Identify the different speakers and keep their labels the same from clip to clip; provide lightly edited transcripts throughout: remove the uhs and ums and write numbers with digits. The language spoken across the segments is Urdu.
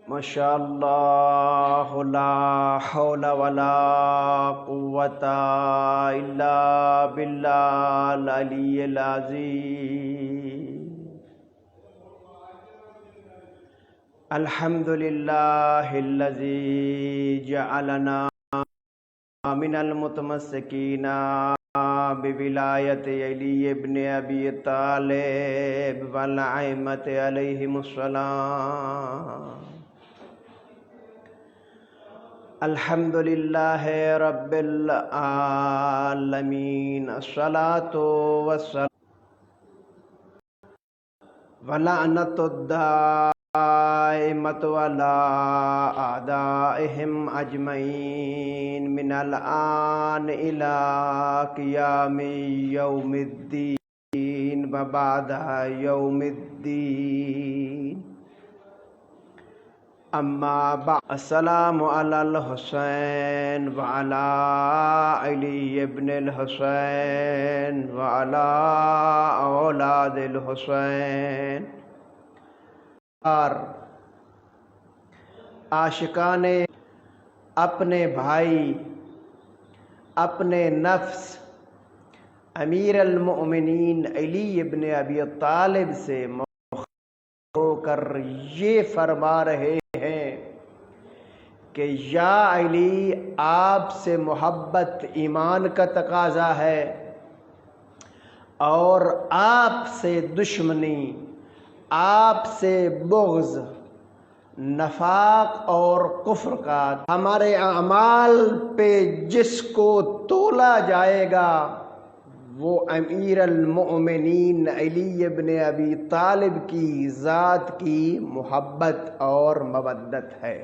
Speaker 1: ماشاء اللہ لا حول ولا قوة الا باللہ العلی العظیم۔ الحمد للہ الذی جعلنا من المتمسکین بولایت علی ابن ابی طالب والائمۃ علیہم السلام۔ الحمد للہ رب العالمین، الصلاۃ والسلام ولعنۃ الدائمۃ علی اعدائہم اجمعین من الآن الی قیام یوم الدین وبعد یوم الدین، اما بعد۔ السلام علی الحسین وعلی علی ابن الحسین وعلی اولاد الحسین۔ اور عاشقان اپنے بھائی، اپنے نفس امیر المؤمنین علی ابن ابی طالب سے ہو کر یہ فرما رہے ہیں کہ یا علی، آپ سے محبت ایمان کا تقاضا ہے اور آپ سے دشمنی، آپ سے بغض نفاق اور کفر کا۔ ہمارے اعمال پہ جس کو تولا جائے گا وہ امیر المؤمنین علی ابن ابی طالب کی ذات کی محبت اور مودت ہے۔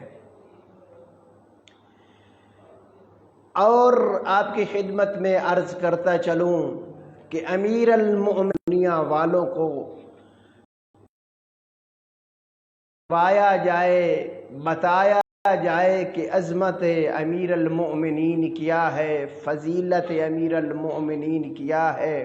Speaker 1: اور آپ کی خدمت میں عرض کرتا چلوں کہ امیر المؤمنین والوں کو بتایا جائے کہ عظمت امیر المؤمنین کیا ہے، فضیلت امیر المؤمنین کیا ہے،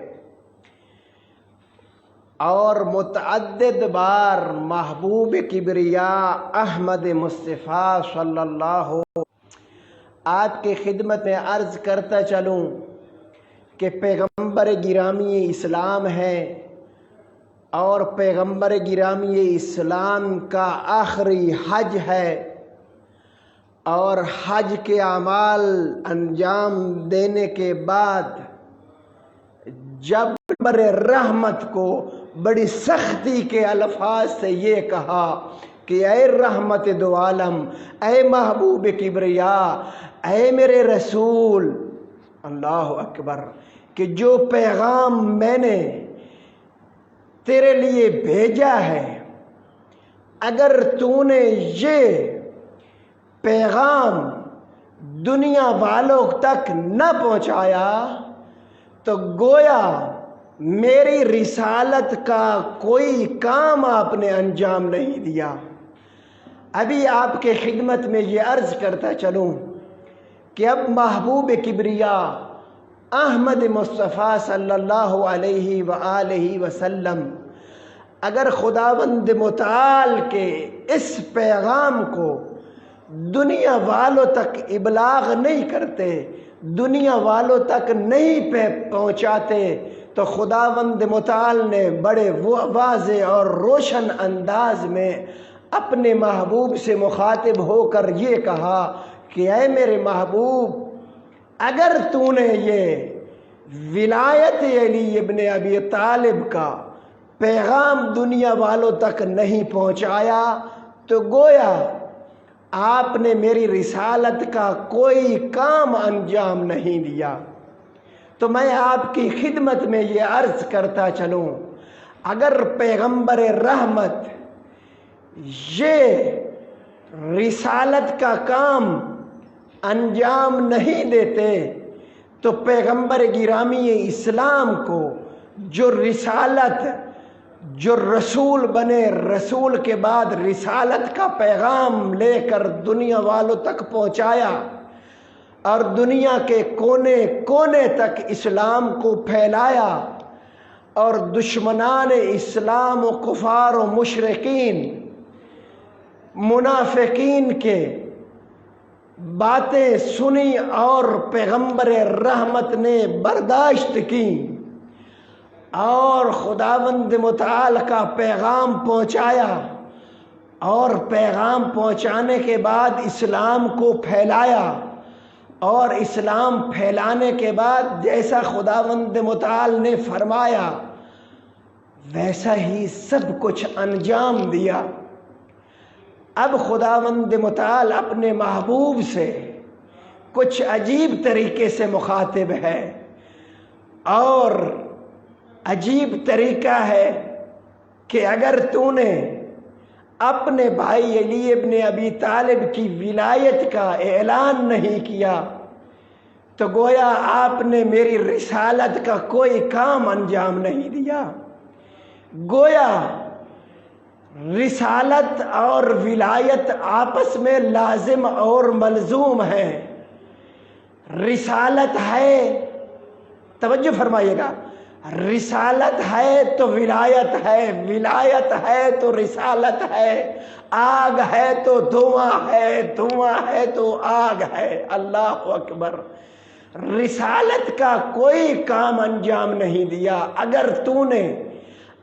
Speaker 1: اور متعدد بار محبوب کبریا احمد مصطفیٰ صلی اللہ آپ کی خدمت میں عرض کرتا چلوں کہ پیغمبر گرامی اسلام ہے، اور پیغمبر گرامی اسلام کا آخری حج ہے، اور حج کے اعمال انجام دینے کے بعد جب پیغمبر رحمت کو بڑی سختی کے الفاظ سے یہ کہا کہ اے رحمت دو عالم، اے محبوب کبریا، اے میرے رسول، اللہ اکبر، کہ جو پیغام میں نے تیرے لیے بھیجا ہے، اگر تو نے یہ پیغام دنیا والوں تک نہ پہنچایا تو گویا میری رسالت کا کوئی کام آپ نے انجام نہیں دیا۔ ابھی آپ کے خدمت میں یہ عرض کرتا چلوں کہ اب محبوب کبریا احمد مصطفیٰ صلی اللہ علیہ وآلہ وسلم اگر خداوند متعال کے اس پیغام کو دنیا والوں تک ابلاغ نہیں کرتے، دنیا والوں تک نہیں پہنچاتے، تو خداوند متعال نے بڑے واضح اور روشن انداز میں اپنے محبوب سے مخاطب ہو کر یہ کہا کہ اے میرے محبوب، اگر تو نے یہ ولایت علی ابن ابی طالب کا پیغام دنیا والوں تک نہیں پہنچایا تو گویا آپ نے میری رسالت کا کوئی کام انجام نہیں دیا۔ تو میں آپ کی خدمت میں یہ عرض کرتا چلوں، اگر پیغمبر رحمت یہ رسالت کا کام انجام نہیں دیتے تو پیغمبر گرامی اسلام کو جو رسالت، جو رسول بنے، رسول کے بعد رسالت کا پیغام لے کر دنیا والوں تک پہنچایا اور دنیا کے کونے کونے تک اسلام کو پھیلایا، اور دشمنان اسلام و کفار و مشرقین منافقین کے باتیں سنی اور پیغمبر رحمت نے برداشت کی اور خداوند متعال کا پیغام پہنچایا، اور پیغام پہنچانے کے بعد اسلام کو پھیلایا، اور اسلام پھیلانے کے بعد جیسا خداوند متعال نے فرمایا ویسا ہی سب کچھ انجام دیا۔ اب خداوند متعال اپنے محبوب سے کچھ عجیب طریقے سے مخاطب ہے، اور عجیب طریقہ ہے کہ اگر تو نے اپنے بھائی علی ابن ابی طالب کی ولایت کا اعلان نہیں کیا تو گویا آپ نے میری رسالت کا کوئی کام انجام نہیں دیا۔ گویا رسالت اور ولایت آپس میں لازم اور ملزوم ہیں۔ رسالت ہے، توجہ فرمائیے گا، رسالت ہے تو ولایت ہے، ولایت ہے تو رسالت ہے، آگ ہے تو دھواں ہے، دھواں ہے تو آگ ہے۔ اللہ اکبر۔ رسالت کا کوئی کام انجام نہیں دیا اگر تو نے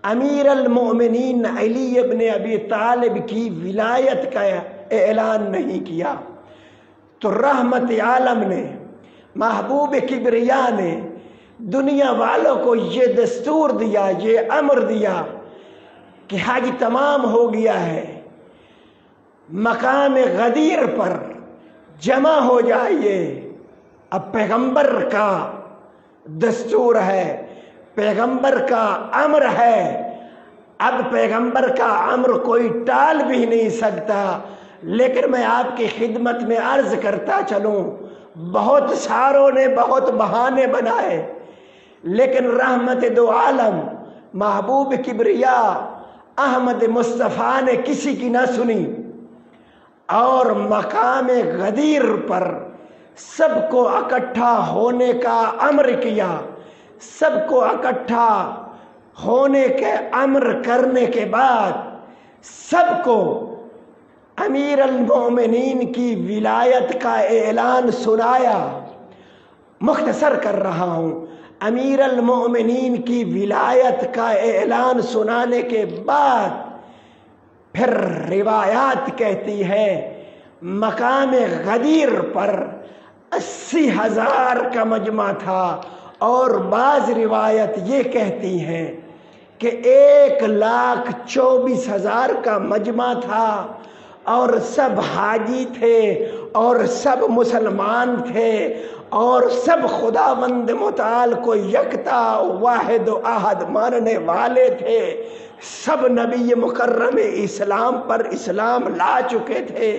Speaker 1: امیر المؤمنین علی ابن ابی طالب کی ولایت کا اعلان نہیں کیا۔ تو رحمت عالم نے، محبوب کبریا نے دنیا والوں کو یہ دستور دیا، یہ امر دیا کہ حج تمام ہو گیا ہے، مقام غدیر پر جمع ہو جائیے۔ اب پیغمبر کا دستور ہے، پیغمبر کا امر ہے، اب پیغمبر کا امر کوئی ٹال بھی نہیں سکتا۔ لیکن میں آپ کی خدمت میں عرض کرتا چلوں، بہت ساروں نے بہت بہانے بنائے، لیکن رحمت دو عالم محبوب کبریا احمد مصطفیٰ نے کسی کی نہ سنی، اور مقام غدیر پر سب کو اکٹھا ہونے کا امر کیا۔ سب کو اکٹھا ہونے کے امر کرنے کے بعد سب کو امیر المومنین کی ولایت کا اعلان سنایا۔ مختصر کر رہا ہوں، امیر المومنین کی ولایت کا اعلان سنانے کے بعد پھر روایات کہتی ہے مقام غدیر پر 80,000 کا مجمع تھا، اور بعض روایت یہ کہتی ہیں کہ 1,24,000 کا مجمع تھا، اور سب حاجی تھے اور سب مسلمان تھے، اور سب خداوند متعال کو یکتا واحد و احد ماننے والے تھے۔ سب نبی مکرم اسلام پر اسلام لا چکے تھے،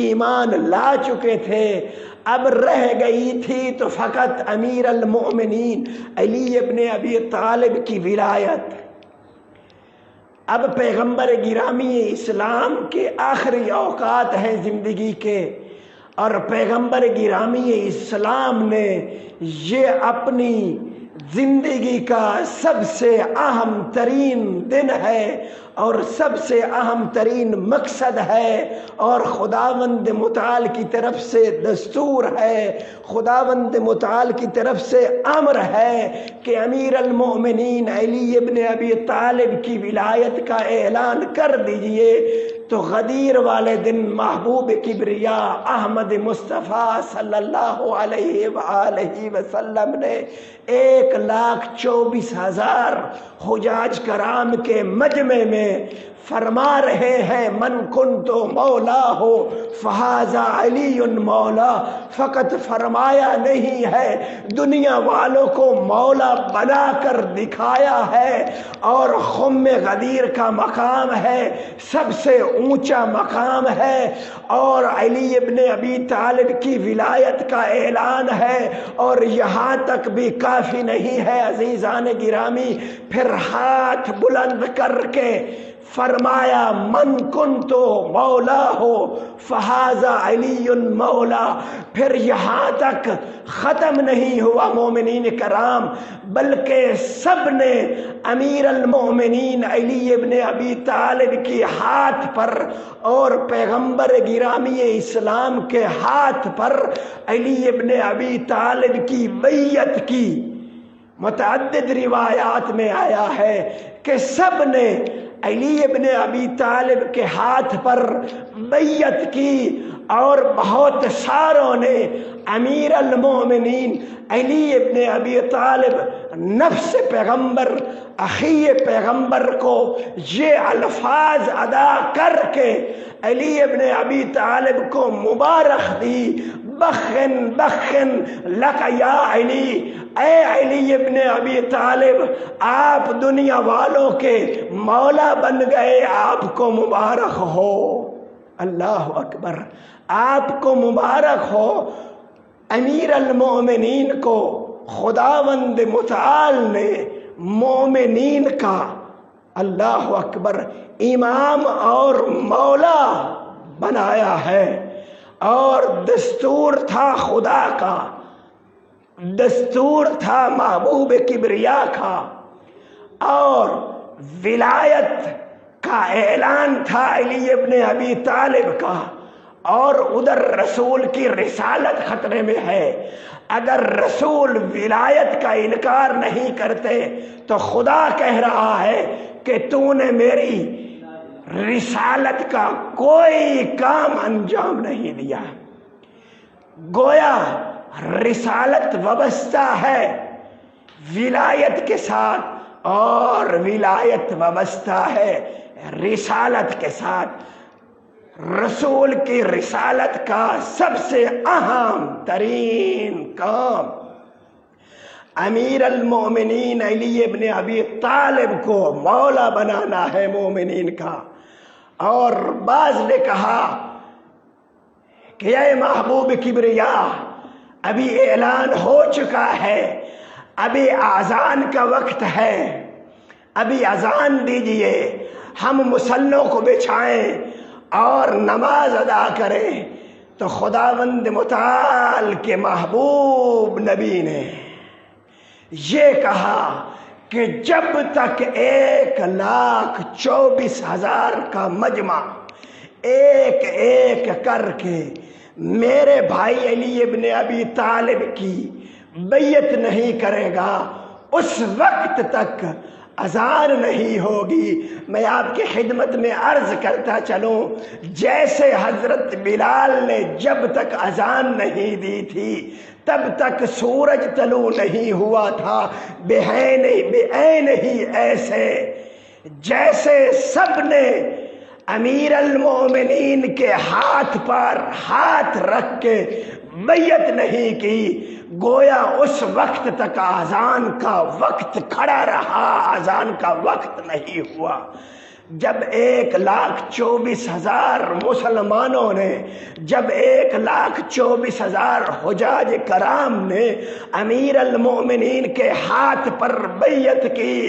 Speaker 1: ایمان لا چکے تھے۔ اب رہ گئی تھی تو فقط امیر المؤمنین علی ابن ابی طالب کی ولایت۔ اب پیغمبر گرامی اسلام کے آخری اوقات ہیں زندگی کے، اور پیغمبر گرامی اسلام نے یہ اپنی زندگی کا سب سے اہم ترین دن ہے اور سب سے اہم ترین مقصد ہے، اور خداوند متعال کی طرف سے دستور ہے، خداوند متعال کی طرف سے امر ہے کہ امیر المؤمنین علی ابن ابی طالب کی ولایت کا اعلان کر دیجئے۔ تو غدیر والے دن محبوب کبریا احمد مصطفیٰ صلی اللہ علیہ وآلہ وسلم نے 1,24,000 حجاج کرام کے مجمع میں فرما رہے ہیں من کنت مولا ہو فہذا علی مولا۔ فقط فرمایا نہیں ہے، دنیا والوں کو مولا بنا کر دکھایا ہے، اور خم غدیر کا مقام ہے، سب سے اونچا مقام ہے، اور علی ابن ابی طالب کی ولایت کا اعلان ہے۔ اور یہاں تک بھی کافی نہیں ہے عزیزان گرامی، پھر ہاتھ بلند کر کے فرمایا من کنتو مولا ہو فہذا علی مولا. پھر یہاں تک ختم نہیں ہوا مومنین کرام، بلکہ سب نے امیر المومنین علی ابن ابی طالب کی ہاتھ پر اور پیغمبر گرامی اسلام کے ہاتھ پر علی ابن ابی طالب کی بیعت کی. متعدد روایات میں آیا ہے کہ سب نے علی ابن ابی طالب کے ہاتھ پر بیعت کی، اور بہت ساروں نے امیر المومنین علی ابن ابی طالب نفس پیغمبر اخی پیغمبر کو یہ الفاظ ادا کر کے علی ابن ابی طالب کو مبارک دی. بخن بخن لک یا علی، اے علی ابن ابی طالب آپ دنیا والوں کے مولا بن گئے، آپ کو مبارک ہو. اللہ اکبر، آپ کو مبارک ہو. امیر المومنین کو خداوند متعال نے مومنین کا، اللہ اکبر، امام اور مولا بنایا ہے، اور دستور تھا خدا کا، دستور تھا محبوب کبریا کا، اور ولایت کا اعلان تھا علی ابن ابی طالب کا، اور ادھر رسول کی رسالت خطرے میں ہے. اگر رسول ولایت کا انکار نہیں کرتے تو خدا کہہ رہا ہے کہ تو نے میری رسالت کا کوئی کام انجام نہیں دیا. گویا رسالت وابستہ ہے ولایت کے ساتھ، اور ولایت وابستہ ہے رسالت کے ساتھ. رسول کی رسالت کا سب سے اہم ترین کام امیر المومنین علی ابن ابی طالب کو مولا بنانا ہے مومنین کا. اور بعض نے کہا کہ اے محبوب کبریا، ابھی اعلان ہو چکا ہے، ابھی اذان کا وقت ہے، ابھی اذان دیجئے، ہم مصلوں کو بچھائیں اور نماز ادا کریں. تو خداوند متعال کے محبوب نبی نے یہ کہا کہ جب تک 1,24,000 کا مجمع ایک ایک کر کے میرے بھائی علی ابن ابی طالب کی بیعت نہیں کرے گا، اس وقت تک اذان نہیں ہوگی. میں آپ کی خدمت میں عرض کرتا چلوں، جیسے حضرت بلال نے جب تک اذان نہیں دی تھی تب تک سورج طلوع نہیں ہوا تھا، بعین ہی ایسے جیسے سب نے امیر المومنین کے ہاتھ پر ہاتھ رکھ کے بیعت نہیں کی، گویا اس وقت تک اذان کا وقت کھڑا رہا، اذان کا وقت نہیں ہوا. جب 1,24,000 مسلمانوں نے، جب 1,24,000 حجاج کرام نے امیر المومنین کے ہاتھ پر بیعت کی،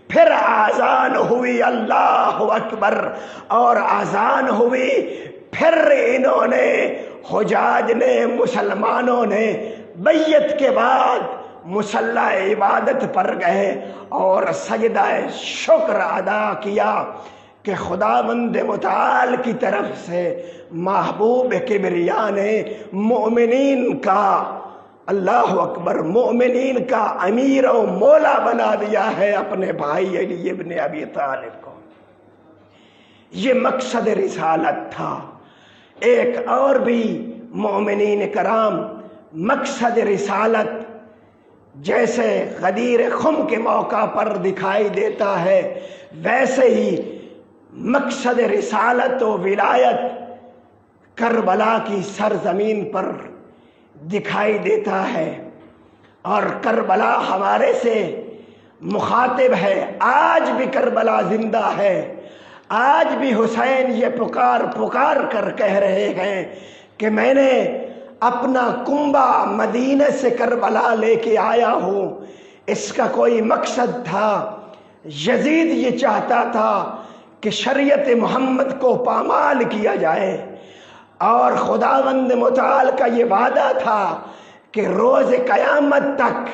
Speaker 1: پھر اذان ہوئی، اللہ اکبر، اور اذان ہوئی. پھر انہوں نے، حجاج نے، مسلمانوں نے بیعت کے بعد مصلی عبادت پر گئے اور سجدہ شکر ادا کیا کہ خداوند متعال کی طرف سے محبوب کبریا نے مومنین کا، اللہ اکبر، مومنین کا امیر و مولا بنا دیا ہے اپنے بھائی علی ابن ابی طالب کو. یہ مقصد رسالت تھا. ایک اور بھی مومنین کرام، مقصد رسالت جیسے غدیر خم کے موقع پر دکھائی دیتا ہے، ویسے ہی مقصد رسالت و ولایت کربلا کی سرزمین پر دکھائی دیتا ہے. اور کربلا ہمارے سے مخاطب ہے. آج بھی کربلا زندہ ہے، آج بھی حسین یہ پکار کر کہہ رہے ہیں کہ میں نے اپنا کنبہ مدینہ سے کربلا لے کے آیا ہوں. اس کا کوئی مقصد تھا. یزید یہ چاہتا تھا کہ شریعت محمد کو پامال کیا جائے، اور خداوند متعال کا یہ وعدہ تھا کہ روز قیامت تک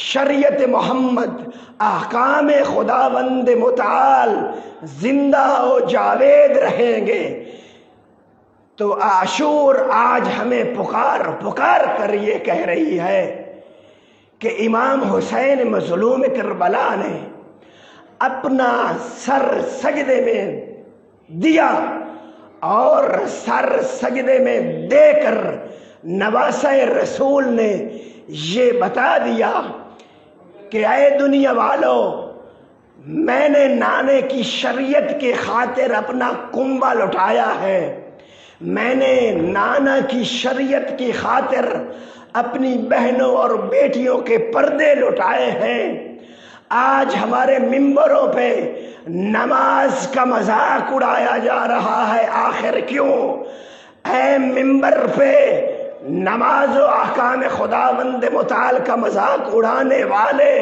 Speaker 1: شریعت محمد، احکام خداوند متعال زندہ و جاوید رہیں گے۔ تو عاشور آج ہمیں پکار کر یہ کہہ رہی ہے کہ امام حسین مظلوم کربلا نے اپنا سر سجدے میں دیا، اور سر سجدے میں دے کر نواسہ رسول نے یہ بتا دیا کہ اے دنیا والو، میں نے نانے کی شریعت کی خاطر اپنا کنبہ لٹایا ہے، میں نے نانا کی شریعت کی خاطر اپنی بہنوں اور بیٹیوں کے پردے لٹائے ہیں۔ آج ہمارے ممبروں پہ نماز کا مذاق اڑایا جا رہا ہے، آخر کیوں؟ اے ممبر پہ نماز و احکام خداوند متعال کا مذاق اڑانے والے،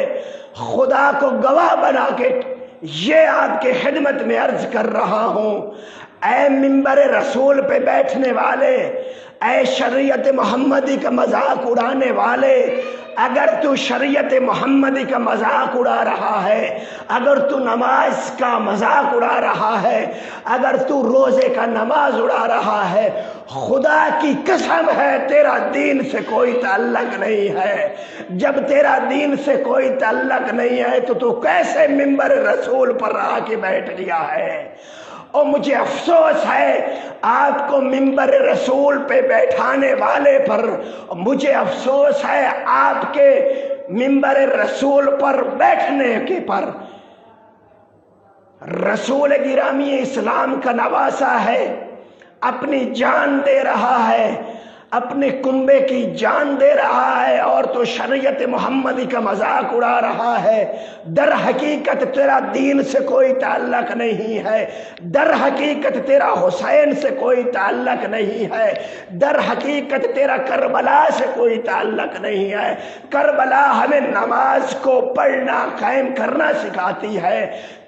Speaker 1: خدا کو گواہ بنا کے یہ آپ کے خدمت میں عرض کر رہا ہوں، اے ممبر رسول پہ بیٹھنے والے، اے شریعت محمدی کا مذاق اڑانے والے، اگر تو شریعت محمدی کا مذاق اڑا رہا ہے، اگر تو نماز کا مذاق اڑا رہا ہے، اگر تو روزے کا نماز اڑا رہا ہے، خدا کی قسم ہے تیرا دین سے کوئی تعلق نہیں ہے۔ جب تیرا دین سے کوئی تعلق نہیں ہے تو کیسے ممبر رسول پر آ کے بیٹھ گیا ہے؟ اور مجھے افسوس ہے آپ کو ممبر رسول پہ بیٹھانے والے پر، مجھے افسوس ہے آپ کے ممبر رسول پر بیٹھنے کے پر۔ رسول گرامی اسلام کا نواسہ ہے، اپنی جان دے رہا ہے، اپنے کنبے کی جان دے رہا ہے، اور تو شریعت محمدی کا مذاق اڑا رہا ہے۔ در حقیقت تیرا دین سے کوئی تعلق نہیں ہے، در حقیقت تیرا حسین سے کوئی تعلق نہیں ہے، در حقیقت تیرا کربلا سے کوئی تعلق نہیں ہے۔ کربلا ہمیں نماز کو پڑھنا قائم کرنا سکھاتی ہے،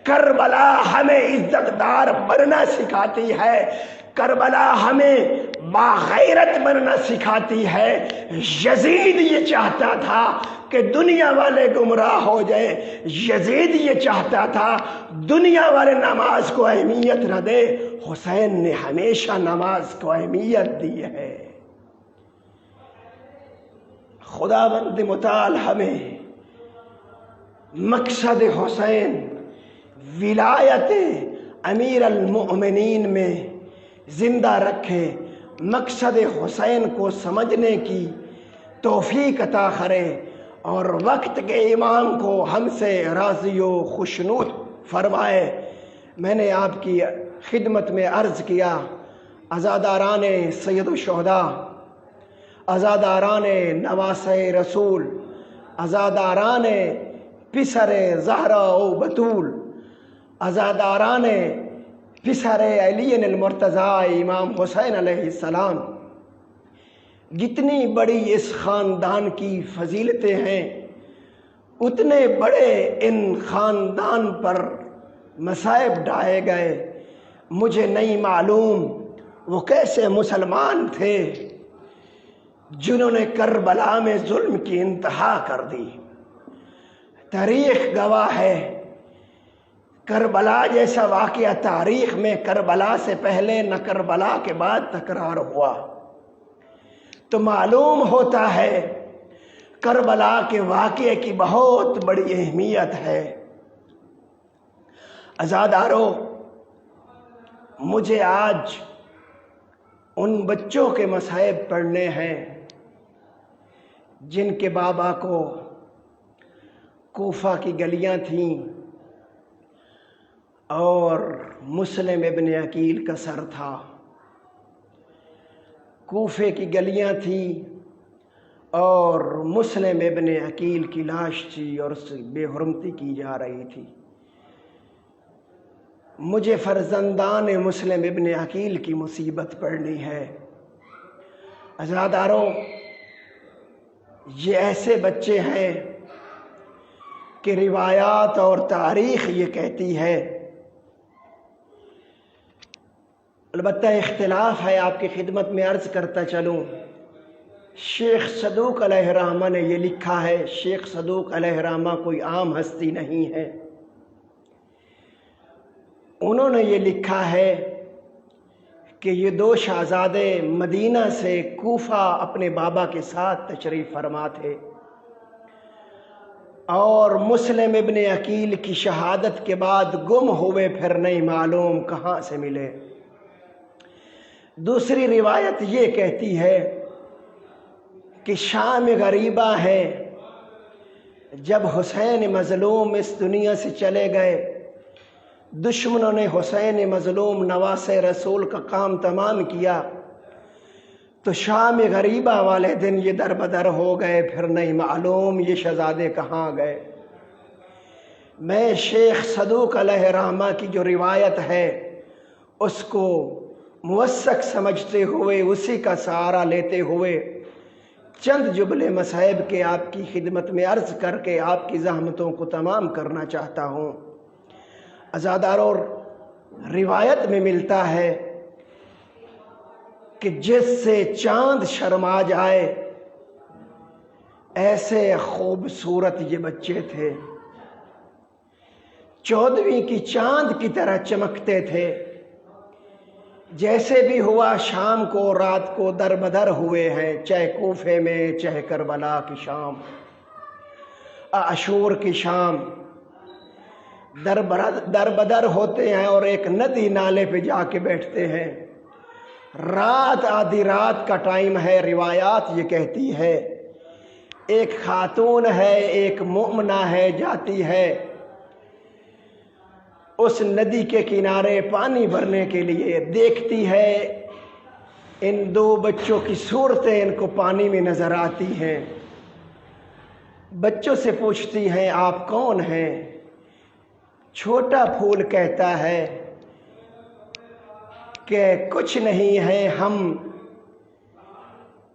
Speaker 1: کربلا ہمیں عزت دار بننا سکھاتی ہے، کربلا ہمیں باغیرت بننا سکھاتی ہے۔ یزید یہ چاہتا تھا کہ دنیا والے گمراہ ہو جائیں، یزید یہ چاہتا تھا دنیا والے نماز کو اہمیت نہ دے، حسین نے ہمیشہ نماز کو اہمیت دی ہے۔ خداوند متعال ہمیں مقصد حسین، ولایت امیر المؤمنین میں زندہ رکھے، مقصد حسین کو سمجھنے کی توفیق عطا کرے، اور وقت کے امام کو ہم سے راضی و خوشنود فرمائے۔ میں نے آپ کی خدمت میں عرض کیا، عزاداران سید الشہداء، عزاداران نواسہ رسول، عزاداران پسر زہرا و بطول، عزاداران پسر علی المرتضی امام حسین علیہ السلام، جتنی بڑی اس خاندان کی فضیلتیں ہیں، اتنے بڑے ان خاندان پر مصائب ڈھائے گئے۔ مجھے نہیں معلوم وہ کیسے مسلمان تھے جنہوں نے کربلا میں ظلم کی انتہا کر دی۔ تاریخ گواہ ہے، کربلا جیسا واقعہ تاریخ میں کربلا سے پہلے نہ کربلا کے بعد تکرار ہوا، تو معلوم ہوتا ہے کربلا کے واقعے کی بہت بڑی اہمیت ہے۔ عزادارو، مجھے آج ان بچوں کے مصائب پڑھنے ہیں جن کے بابا کو کوفہ کی گلیاں تھیں اور مسلم ابن عقیل کا سر تھا۔ کوفے کی گلیاں تھیں اور مسلم ابن عقیل کی لاش تھی اور اس سے بے حرمتی کی جا رہی تھی۔ مجھے فرزندان مسلم ابن عقیل کی مصیبت پڑنی ہے۔ عزاداروں، یہ ایسے بچے ہیں کہ روایات اور تاریخ یہ کہتی ہے البتہ اختلاف ہے، آپ کی خدمت میں عرض کرتا چلوں، شیخ صدوق علیہ الرحمہ نے یہ لکھا ہے، شیخ صدوق علیہ الرحمہ کوئی عام ہستی نہیں ہے، انہوں نے یہ لکھا ہے کہ یہ دو شہزادے مدینہ سے کوفہ اپنے بابا کے ساتھ تشریف فرما تھے، اور مسلم ابن عقیل کی شہادت کے بعد گم ہوئے، پھر نہیں معلوم کہاں سے ملے۔ دوسری روایت یہ کہتی ہے کہ شام غریبہ ہے، جب حسین مظلوم اس دنیا سے چلے گئے، دشمنوں نے حسین مظلوم نواس رسول کا کام تمام کیا، تو شام غریبہ والے دن یہ در بدر ہو گئے، پھر نہیں معلوم یہ شہزادے کہاں گئے۔ میں شیخ صدوق علیہ الرحمہ کی جو روایت ہے اس کو موثق سمجھتے ہوئے، اسی کا سہارا لیتے ہوئے چند جملے مصائب کے آپ کی خدمت میں عرض کر کے آپ کی زحمتوں کو تمام کرنا چاہتا ہوں۔ عزاداروں، روایت میں ملتا ہے کہ جس سے چاند شرما جائے ایسے خوبصورت یہ بچے تھے، 14ویں کی چاند کی طرح چمکتے تھے، جیسے بھی ہوا شام کو رات کو در بدر ہوئے ہیں، چاہے کوفے میں، چاہے کربلا کی شام، عاشور کی شام، در بدر ہوتے ہیں اور ایک ندی نالے پہ جا کے بیٹھتے ہیں۔ رات آدھی رات کا ٹائم ہے، روایات یہ کہتی ہے ایک خاتون ہے، ایک مومنہ ہے، جاتی ہے اس ندی کے کنارے پانی بھرنے کے لیے، دیکھتی ہے ان دو بچوں کی صورتیں ان کو پانی میں نظر آتی ہیں، بچوں سے پوچھتی ہیں آپ کون ہیں؟ چھوٹا پھول کہتا ہے کہ کچھ نہیں ہے، ہم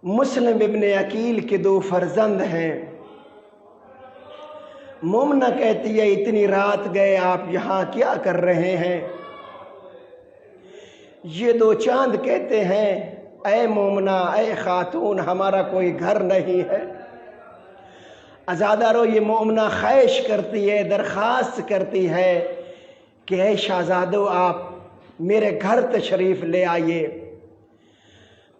Speaker 1: مسلم ابن عقیل کے دو فرزند ہیں۔ مومنہ کہتی ہے اتنی رات گئے آپ یہاں کیا کر رہے ہیں؟ یہ دو چاند کہتے ہیں اے مومنہ، اے خاتون، ہمارا کوئی گھر نہیں ہے۔ عزادارو، یہ مومنہ خواہش کرتی ہے، درخواست کرتی ہے کہ اے شہزادو آپ میرے گھر تشریف لے آئیے۔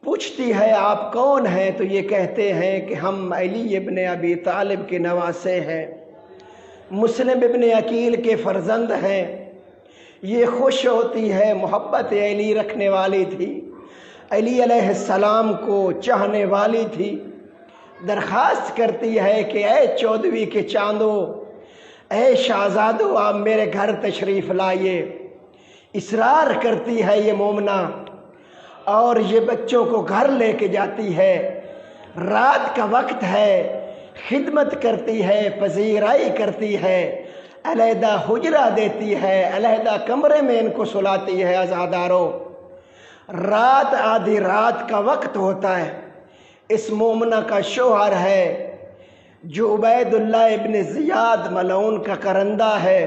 Speaker 1: پوچھتی ہے آپ کون ہیں؟ تو یہ کہتے ہیں کہ ہم علی ابن ابی طالب کے نواسے ہیں، مسلم ابن عقیل کے فرزند ہیں۔ یہ خوش ہوتی ہے، محبت علی رکھنے والی تھی، علی علیہ السلام کو چاہنے والی تھی، درخواست کرتی ہے کہ اے 14ویں کے چاندو، اے شہزادو آپ میرے گھر تشریف لائیے۔ اصرار کرتی ہے یہ مومنہ اور یہ بچوں کو گھر لے کے جاتی ہے۔ رات کا وقت ہے، خدمت کرتی ہے، پذیرائی کرتی ہے، علیحدہ حجرہ دیتی ہے، علیحدہ کمرے میں ان کو سلاتی ہے۔ عزادارو، رات آدھی رات کا وقت ہوتا ہے، اس مومنہ کا شوہر ہے جو عبید اللہ ابن زیاد ملعون کا کرندہ ہے،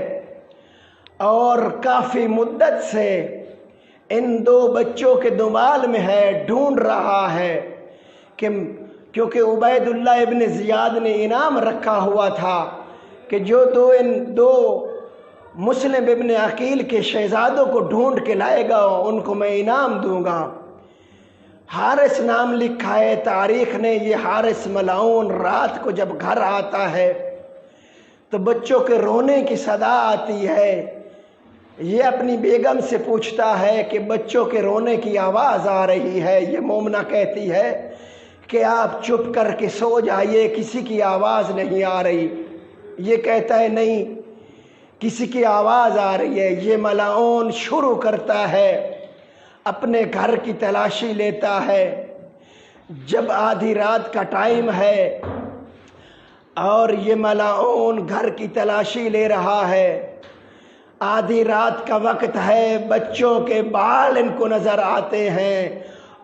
Speaker 1: اور کافی مدت سے ان دو بچوں کے دنبال میں ہے، ڈھونڈ رہا ہے کہ کیونکہ عبید اللہ ابن زیاد نے انعام رکھا ہوا تھا کہ جو ان دو مسلم ابن عقیل کے شہزادوں کو ڈھونڈ کے لائے گا ان کو میں انعام دوں گا۔ حارث نام لکھا ہے تاریخ نے، یہ حارث ملعون رات کو جب گھر آتا ہے تو بچوں کے رونے کی صدا آتی ہے۔ یہ اپنی بیگم سے پوچھتا ہے کہ بچوں کے رونے کی آواز آ رہی ہے۔ یہ مومنہ کہتی ہے کہ آپ چپ کر کے سو جائیے، کسی کی آواز نہیں آ رہی۔ یہ کہتا ہے نہیں، کسی کی آواز آ رہی ہے۔ یہ ملعون شروع کرتا ہے، اپنے گھر کی تلاشی لیتا ہے۔ جب آدھی رات کا ٹائم ہے اور یہ ملعون گھر کی تلاشی لے رہا ہے، آدھی رات کا وقت ہے، بچوں کے بال ان کو نظر آتے ہیں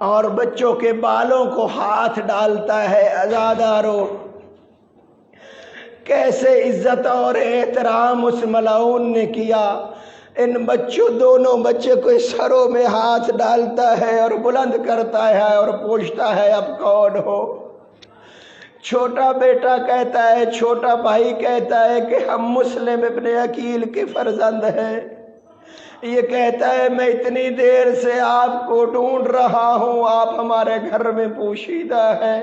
Speaker 1: اور بچوں کے بالوں کو ہاتھ ڈالتا ہے۔ عزادارو، کیسے عزت اور احترام اس ملعون نے کیا، ان بچوں دونوں بچے کو سروں میں ہاتھ ڈالتا ہے اور بلند کرتا ہے اور پوچھتا ہے اب کون ہو؟ چھوٹا بیٹا کہتا ہے، چھوٹا بھائی کہتا ہے کہ ہم مسلم ابن عقیل کے فرزند ہیں۔ یہ کہتا ہے میں اتنی دیر سے آپ کو ڈھونڈ رہا ہوں، آپ ہمارے گھر میں پوشیدہ ہیں۔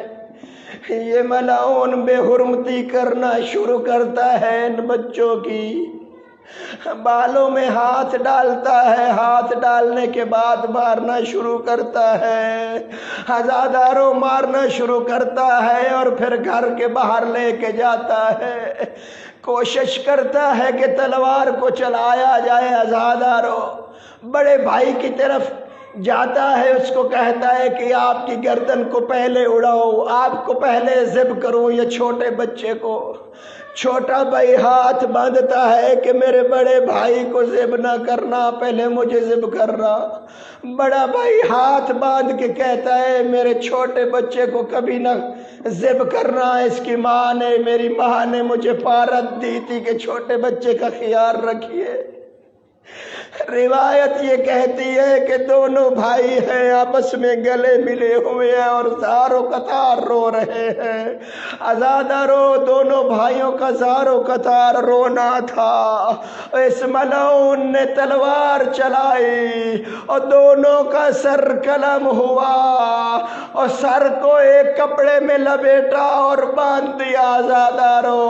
Speaker 1: یہ ملعون بے حرمتی کرنا شروع کرتا ہے ان بچوں کی، بالوں میں ہاتھ ڈالتا ہے، ہاتھ ڈالنے کے بعد مارنا شروع کرتا ہے، ہزاداروں مارنا شروع کرتا ہے اور پھر گھر کے باہر لے کے جاتا ہے، کوشش کرتا ہے کہ تلوار کو چلایا جائے۔ ہزاداروں بڑے بھائی کی طرف جاتا ہے، اس کو کہتا ہے کہ آپ کی گردن کو پہلے اڑاؤ، آپ کو پہلے ذبح کروں یہ چھوٹے بچے کو۔ چھوٹا بھائی ہاتھ باندھتا ہے کہ میرے بڑے بھائی کو ذبح نہ کرنا، پہلے مجھے ذبح کرنا۔ بڑا بھائی ہاتھ باندھ کے کہتا ہے میرے چھوٹے بچے کو کبھی نہ ذبح کرنا، اس کی ماں نے، میری ماں نے مجھے پارت دی تھی کہ چھوٹے بچے کا خیال رکھیے۔ روایت یہ کہتی ہے کہ دونوں بھائی ہیں آپس میں گلے ملے ہوئے ہیں اور زاروں قطار رو رہے ہیں۔ عزادارو دونوں بھائیوں کا زاروں قطار رونا تھا۔ اس ملعون نے تلوار چلائی اور دونوں کا سر قلم ہوا اور سر کو ایک کپڑے میں لپیٹا اور باندھ دیا۔ عزادارو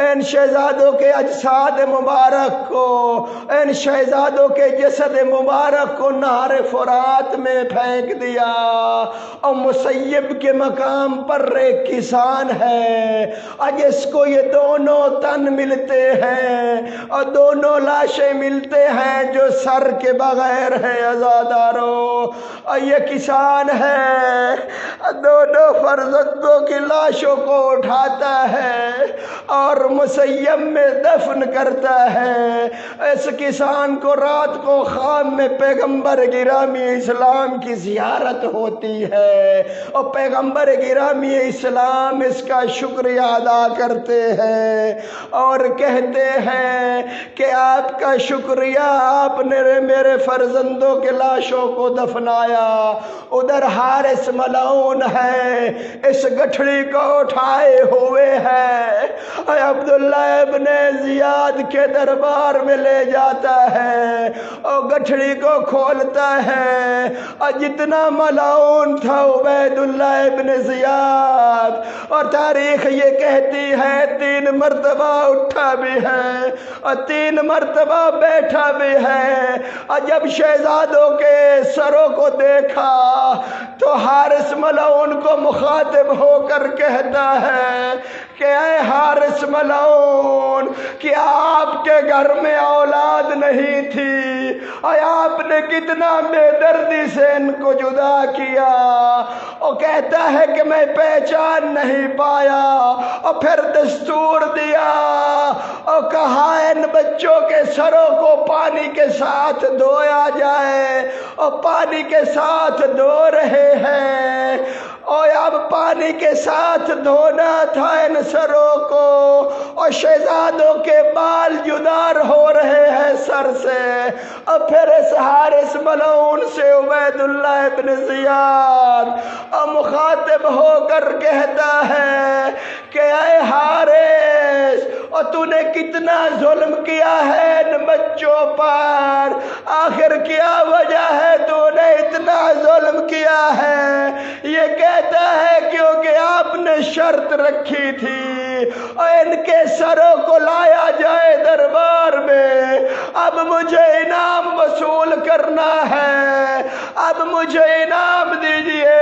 Speaker 1: ان شہزادوں کے اجساد مبارک کو، ان شہزادوں کے جسد مبارک کو نہر فرات میں پھینک دیا اور مسیب کے مقام پر ایک کسان ہے اور جس کو یہ دونوں تن ملتے ہیں اور دونوں لاشیں ملتے ہیں جو سر کے بغیر ہیں۔ عزادارو اور یہ کسان ہے دونوں فرزندوں کی لاشوں کو اٹھاتا ہے اور مسیب میں دفن کرتا ہے۔ اس کسان کو رات کو خام میں پیغمبر گرامی اسلام کی زیارت ہوتی ہے اور پیغمبر گرامی اسلام اس کا شکریہ ادا کرتے ہیں اور کہتے ہیں کہ آپ کا شکریہ، آپ نے میرے فرزندوں کے لاشوں کو دفنایا۔ ادھر حارث ملعون ہے، اس گٹھڑی کو اٹھائے ہوئے ہے، عبداللہ ابن زیاد کے دربار میں لے جاتا ہے اور گٹھڑی کو کھولتا ہے اور جتنا ملعون تھا عبید اللہ ابن زیاد، اور تاریخ یہ کہتی ہے 3 مرتبہ اٹھا بھی ہے اور 3 مرتبہ بیٹھا بھی ہے، اور جب شہزادوں کے سروں کو دیکھا تو حارث ملعون کو مخاطب ہو کر کہتا ہے کہ اے حارث ملعون، کیا آپ کے گھر میں اولاد نہیں تھی اور آپ نے کتنا بے دردی سے ان کو جدا کیا؟ اور کہتا ہے کہ میں پہچان نہیں پایا اور پھر دستور دیا اور کہا ان بچوں کے سروں کو پانی کے ساتھ دھویا جائے، اور پانی کے ساتھ دھو رہے ہیں اور اب پانی کے ساتھ دھونا تھا ان سروں کو، اور شہزادوں کے بال جدار ہو رہے ہیں سر سے۔ اور پھر اس حارث ملعون سے عبید اللہ ابن زیاد اور مخاطب ہو کر کہتا ہے کہ اے حارث، اور تو نے کتنا ظلم کیا ہے ان بچوں پر، آخر کیا وجہ ہے تو نے اتنا ظلم کیا ہے؟ یہ کہتا ہے کیونکہ آپ نے شرط رکھی تھی اور ان کے سروں کو لایا جائے دربار میں، اب مجھے انعام وصول کرنا ہے، اب مجھے انعام دیجئے۔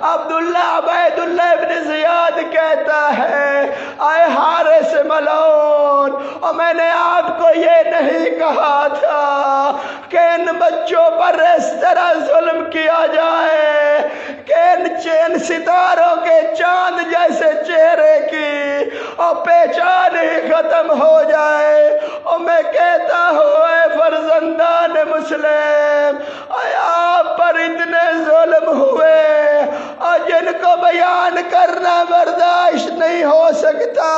Speaker 1: عبداللہ عبید اللہ ابن زیاد کہتا ہے اے حارث ملعون، اور میں نے آپ کو یہ نہیں کہا تھا کہ ان بچوں پر اس طرح ظلم کیا جائے کہ ان ستاروں کے چاند جیسے چہرے کی اور پہچان ہی ختم ہو جائے؟ اور میں کہتا ہوں اے فرزندان مسلم، اے آپ پر اتنے ظلم ہوئے اور جن کو بیان کرنا برداشت نہیں ہو سکتا،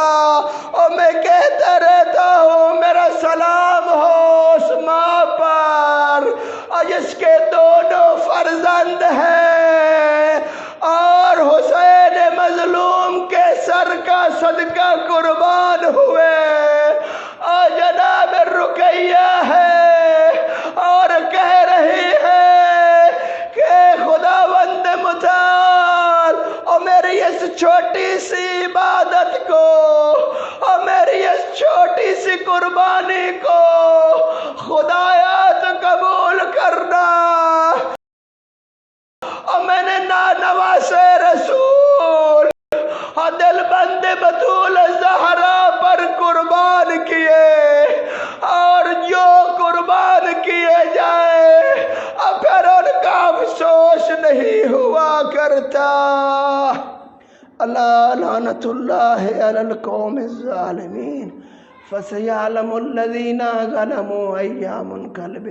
Speaker 1: اور میں کہتا رہتا ہوں میرا سلام ہو اس ماں پر اور جس کے دونوں فرزند ہیں اور حسین مظلوم کے سر کا صدقہ قربان ہوئے، اور جناب رقیہ ہے اور کہہ رہی ہے کہ خداوند متعال اور میری اس چھوٹی سی عبادت کو اور میری اس چھوٹی سی قربانی کو خدایا تو قبول کرنا، اور میں نے نواز رسول اور دل بند بطول زہرا پر قربان کیے، اور جو قربان کیے جائے اب پھر ان کا افسوس نہیں ہوا کرتا۔ اللہ لعنت اللہ علی القوم الظالمین، فسیعلم الذین ظلموا أَيَّ مُنقلب